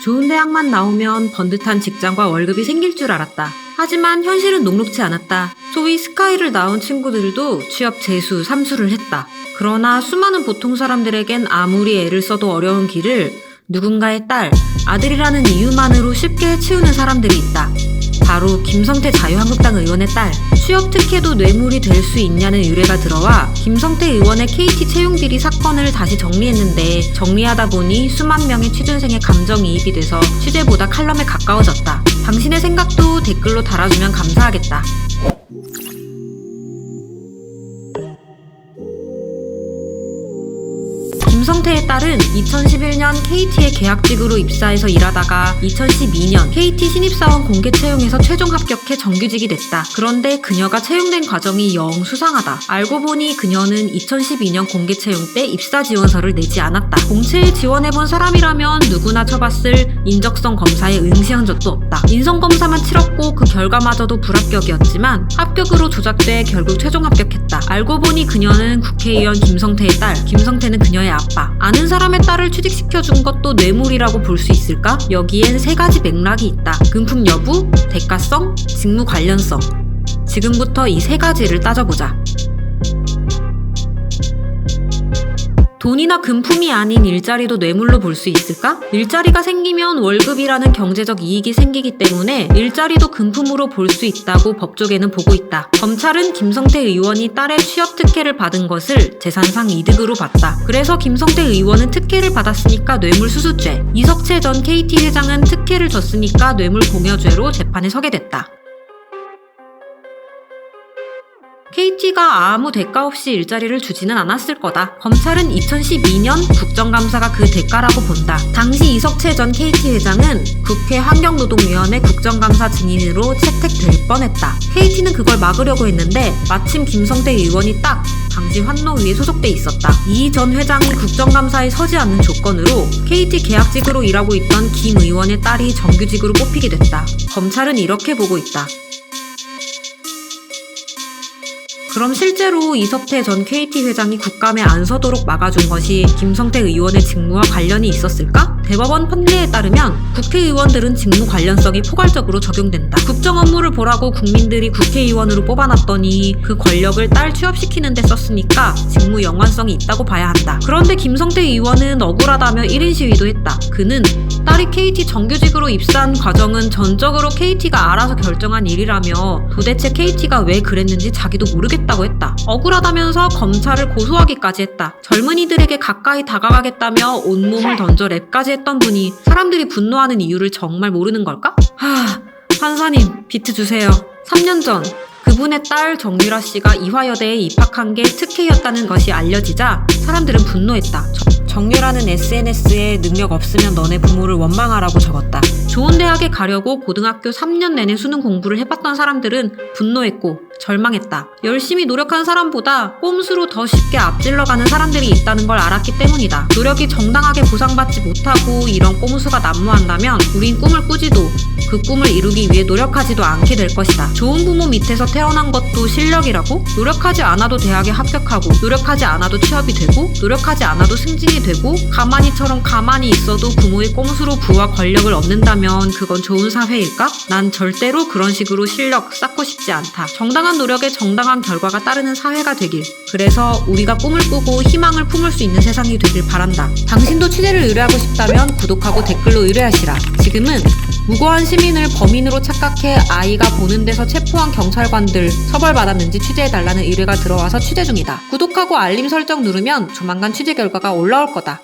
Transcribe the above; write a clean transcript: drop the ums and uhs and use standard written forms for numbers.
좋은 대학만 나오면 번듯한 직장과 월급이 생길 줄 알았다. 하지만 현실은 녹록지 않았다. 소위 스카이를 나온 친구들도 취업 재수, 삼수를 했다. 그러나 수많은 보통 사람들에겐 아무리 애를 써도 어려운 길을 누군가의 딸, 아들이라는 이유만으로 쉽게 치우는 사람들이 있다. 바로 김성태 자유한국당 의원의 딸. 취업 특혜도 뇌물이 될 수 있냐는 의뢰가 들어와 김성태 의원의 KT 채용 비리 사건을 다시 정리했는데 정리하다 보니 수만 명의 취준생의 감정이입이 돼서 취재보다 칼럼에 가까워졌다. 당신의 생각도 댓글로 달아주면 감사하겠다. 김성태의 딸은 2011년 KT에 계약직으로 입사해서 일하다가 2012년 KT 신입사원 공개 채용에서 최종 합격해 정규직이 됐다. 그런데 그녀가 채용된 과정이 영 수상하다. 알고 보니 그녀는 2012년 공개 채용 때 입사 지원서를 내지 않았다. 공채에 지원해본 사람이라면 누구나 쳐봤을 인적성 검사에 응시한 적도 없다. 인성검사만 치렀고 그 결과마저도 불합격이었지만 합격으로 조작돼 결국 최종 합격했다. 알고 보니 그녀는 국회의원 김성태의 딸, 김성태는 그녀의 아빠. 아는 사람의 딸을 취직시켜준 것도 뇌물이라고 볼 수 있을까? 여기엔 세 가지 맥락이 있다. 금품 여부, 대가성, 직무 관련성. 지금부터 이 세 가지를 따져보자. 돈이나 금품이 아닌 일자리도 뇌물로 볼 수 있을까? 일자리가 생기면 월급이라는 경제적 이익이 생기기 때문에 일자리도 금품으로 볼 수 있다고 법조계는 보고 있다. 검찰은 김성태 의원이 딸의 취업 특혜를 받은 것을 재산상 이득으로 봤다. 그래서 김성태 의원은 특혜를 받았으니까 뇌물수수죄, 이석채 전 KT 회장은 특혜를 줬으니까 뇌물공여죄로 재판에 서게 됐다. KT가 아무 대가 없이 일자리를 주지는 않았을 거다. 검찰은 2012년 국정감사가 그 대가라고 본다. 당시 이석채 전 KT 회장은 국회 환경노동위원회 국정감사 증인으로 채택될 뻔했다. KT는 그걸 막으려고 했는데 마침 김성태 의원이 딱 당시 환노위에 소속돼 있었다. 이 전 회장이 국정감사에 서지 않는 조건으로 KT 계약직으로 일하고 있던 김 의원의 딸이 정규직으로 뽑히게 됐다. 검찰은 이렇게 보고 있다. 그럼 실제로 이석태 전 KT 회장이 국감에 안 서도록 막아준 것이 김성태 의원의 직무와 관련이 있었을까? 대법원 판례에 따르면 국회의원들은 직무 관련성이 포괄적으로 적용된다. 국정 업무를 보라고 국민들이 국회의원으로 뽑아놨더니 그 권력을 딸 취업시키는 데 썼으니까 직무 연관성이 있다고 봐야 한다. 그런데 김성태 의원은 억울하다며 1인 시위도 했다. 그는 딸이 KT 정규직으로 입사한 과정은 전적으로 KT가 알아서 결정한 일이라며 도대체 KT가 왜 그랬는지 자기도 모르겠다고 했다. 억울하다면서 검찰을 고소하기까지 했다. 젊은이들에게 가까이 다가가겠다며 온몸을 던져 랩까지 했던 분이 사람들이 분노하는 이유를 정말 모르는 걸까? 판사님 비트 주세요. 3년 전 그분의 딸 정유라 씨가 이화여대에 입학한 게 특혜였다는 것이 알려지자 사람들은 분노했다. 정유라는 SNS에 능력 없으면 너네 부모를 원망하라고 적었다. 좋은 대학에 가려고 고등학교 3년 내내 수능 공부를 해봤던 사람들은 분노했고 절망했다. 열심히 노력한 사람보다 꼼수로 더 쉽게 앞질러가는 사람들이 있다는 걸 알았기 때문이다. 노력이 정당하게 보상받지 못하고 이런 꼼수가 난무한다면 우린 꿈을 꾸지도 그 꿈을 이루기 위해 노력하지도 않게 될 것이다. 좋은 부모 밑에서 태어난 것도 실력이라고? 노력하지 않아도 대학에 합격하고 노력하지 않아도 취업이 되고 노력하지 않아도 승진이 되고 가만히처럼 가만히 있어도 부모의 꼼수로 부와 권력을 얻는다면 그건 좋은 사회일까? 난 절대로 그런 식으로 실력 쌓고 싶지 않다. 정당한 노력에 정당한 결과가 따르는 사회가 되길. 그래서 우리가 꿈을 꾸고 희망을 품을 수 있는 세상이 되길 바란다. 당신도 취재를 의뢰하고 싶다면 구독하고 댓글로 의뢰하시라. 지금은 무고한 시민을 범인으로 착각해 아이가 보는 데서 체포한 경찰관들 처벌받았는지 취재해달라는 의뢰가 들어와서 취재 중이다. 구독하고 알림 설정 누르면 조만간 취재 결과가 올라올 거다.